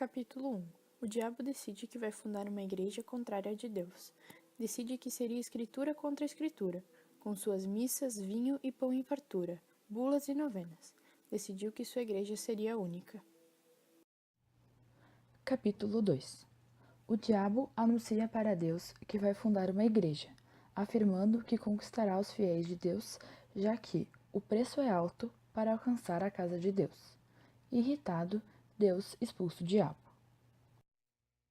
Capítulo 1. O diabo decide que vai fundar uma igreja contrária à de Deus. Decide que seria escritura contra escritura, com suas missas, vinho e pão em fartura, bulas e novenas. Decidiu que sua igreja seria única. Capítulo 2. O diabo anuncia para Deus que vai fundar uma igreja, afirmando que conquistará os fiéis de Deus, já que o preço é alto para alcançar a casa de Deus. Irritado, Deus expulsa o diabo.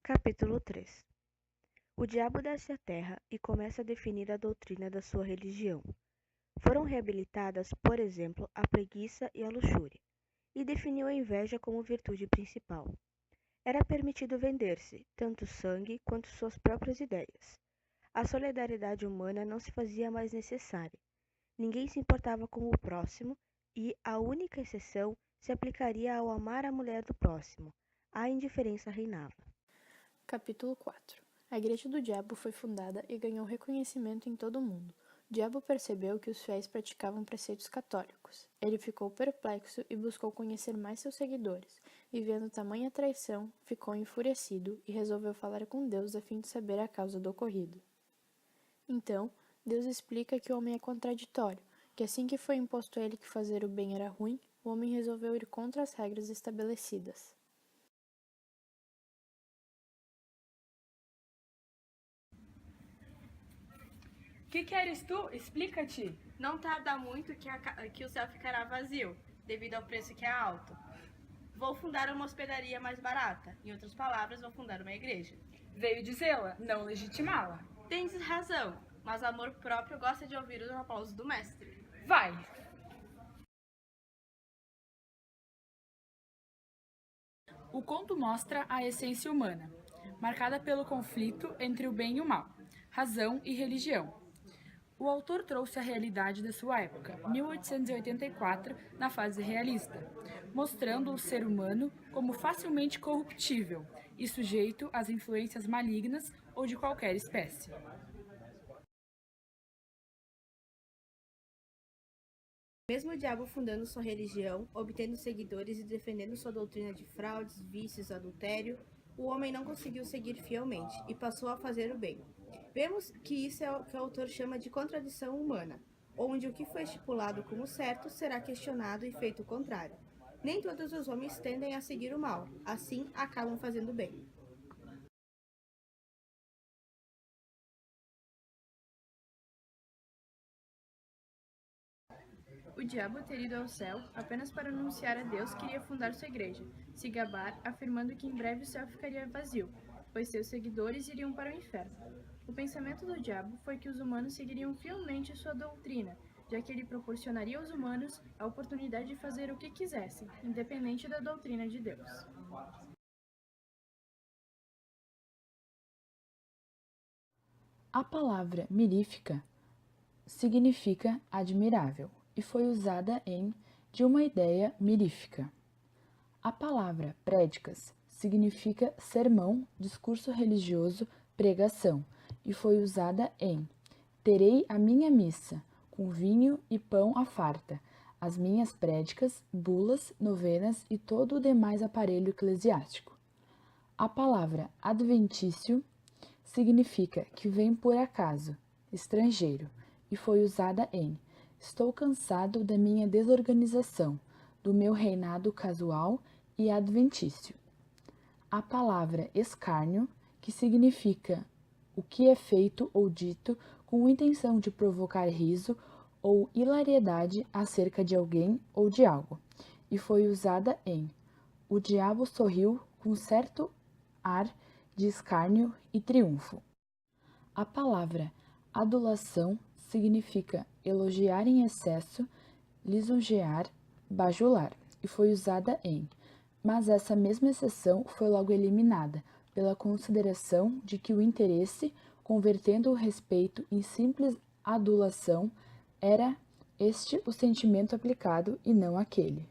Capítulo 3. O diabo desce à terra e começa a definir a doutrina da sua religião. Foram reabilitadas, por exemplo, a preguiça e a luxúria, e definiu a inveja como virtude principal. Era permitido vender-se, tanto sangue quanto suas próprias ideias. A solidariedade humana não se fazia mais necessária. Ninguém se importava com o próximo e a única exceção se aplicaria ao amar a mulher do próximo. A indiferença reinava. Capítulo 4. A igreja do diabo foi fundada e ganhou reconhecimento em todo o mundo. O diabo percebeu que os fiéis praticavam preceitos católicos. Ele ficou perplexo e buscou conhecer mais seus seguidores, e vendo tamanha traição, ficou enfurecido e resolveu falar com Deus a fim de saber a causa do ocorrido. Então, Deus explica que o homem é contraditório, que assim que foi imposto a ele que fazer o bem era ruim, o homem resolveu ir contra as regras estabelecidas. Que queres tu? Explica-te. Não tarda muito que o céu ficará vazio, devido ao preço que é alto. Vou fundar uma hospedaria mais barata. Em outras palavras, vou fundar uma igreja. Veio dizê-la, não legitimá-la. Tens razão, mas amor próprio gosta de ouvir os aplausos do mestre. Vai! O conto mostra a essência humana, marcada pelo conflito entre o bem e o mal, razão e religião. O autor trouxe a realidade da sua época, 1884, na fase realista, mostrando o ser humano como facilmente corruptível e sujeito às influências malignas ou de qualquer espécie. Mesmo o diabo fundando sua religião, obtendo seguidores e defendendo sua doutrina de fraudes, vícios, adultério, o homem não conseguiu seguir fielmente e passou a fazer o bem. Vemos que isso é o que o autor chama de contradição humana, onde o que foi estipulado como certo será questionado e feito o contrário. Nem todos os homens tendem a seguir o mal, assim acabam fazendo o bem. O diabo ter ido ao céu apenas para anunciar a Deus que iria fundar sua igreja, se gabar, afirmando que em breve o céu ficaria vazio, pois seus seguidores iriam para o inferno. O pensamento do diabo foi que os humanos seguiriam fielmente sua doutrina, já que ele proporcionaria aos humanos a oportunidade de fazer o que quisessem, independente da doutrina de Deus. A palavra mirífica significa admirável e foi usada de uma ideia mirífica. A palavra prédicas significa sermão, discurso religioso, pregação, e foi usada terei a minha missa, com vinho e pão à farta, as minhas prédicas, bulas, novenas e todo o demais aparelho eclesiástico. A palavra adventício significa que vem por acaso, estrangeiro, e foi usada estou cansado da minha desorganização, do meu reinado casual e adventício. A palavra escárnio, que significa o que é feito ou dito com intenção de provocar riso ou hilariedade acerca de alguém ou de algo, e foi usada o diabo sorriu com certo ar de escárnio e triunfo. A palavra adulação significa elogiar em excesso, lisonjear, bajular, e foi usada mas essa mesma exceção foi logo eliminada, pela consideração de que o interesse, convertendo o respeito em simples adulação, era este o sentimento aplicado e não aquele.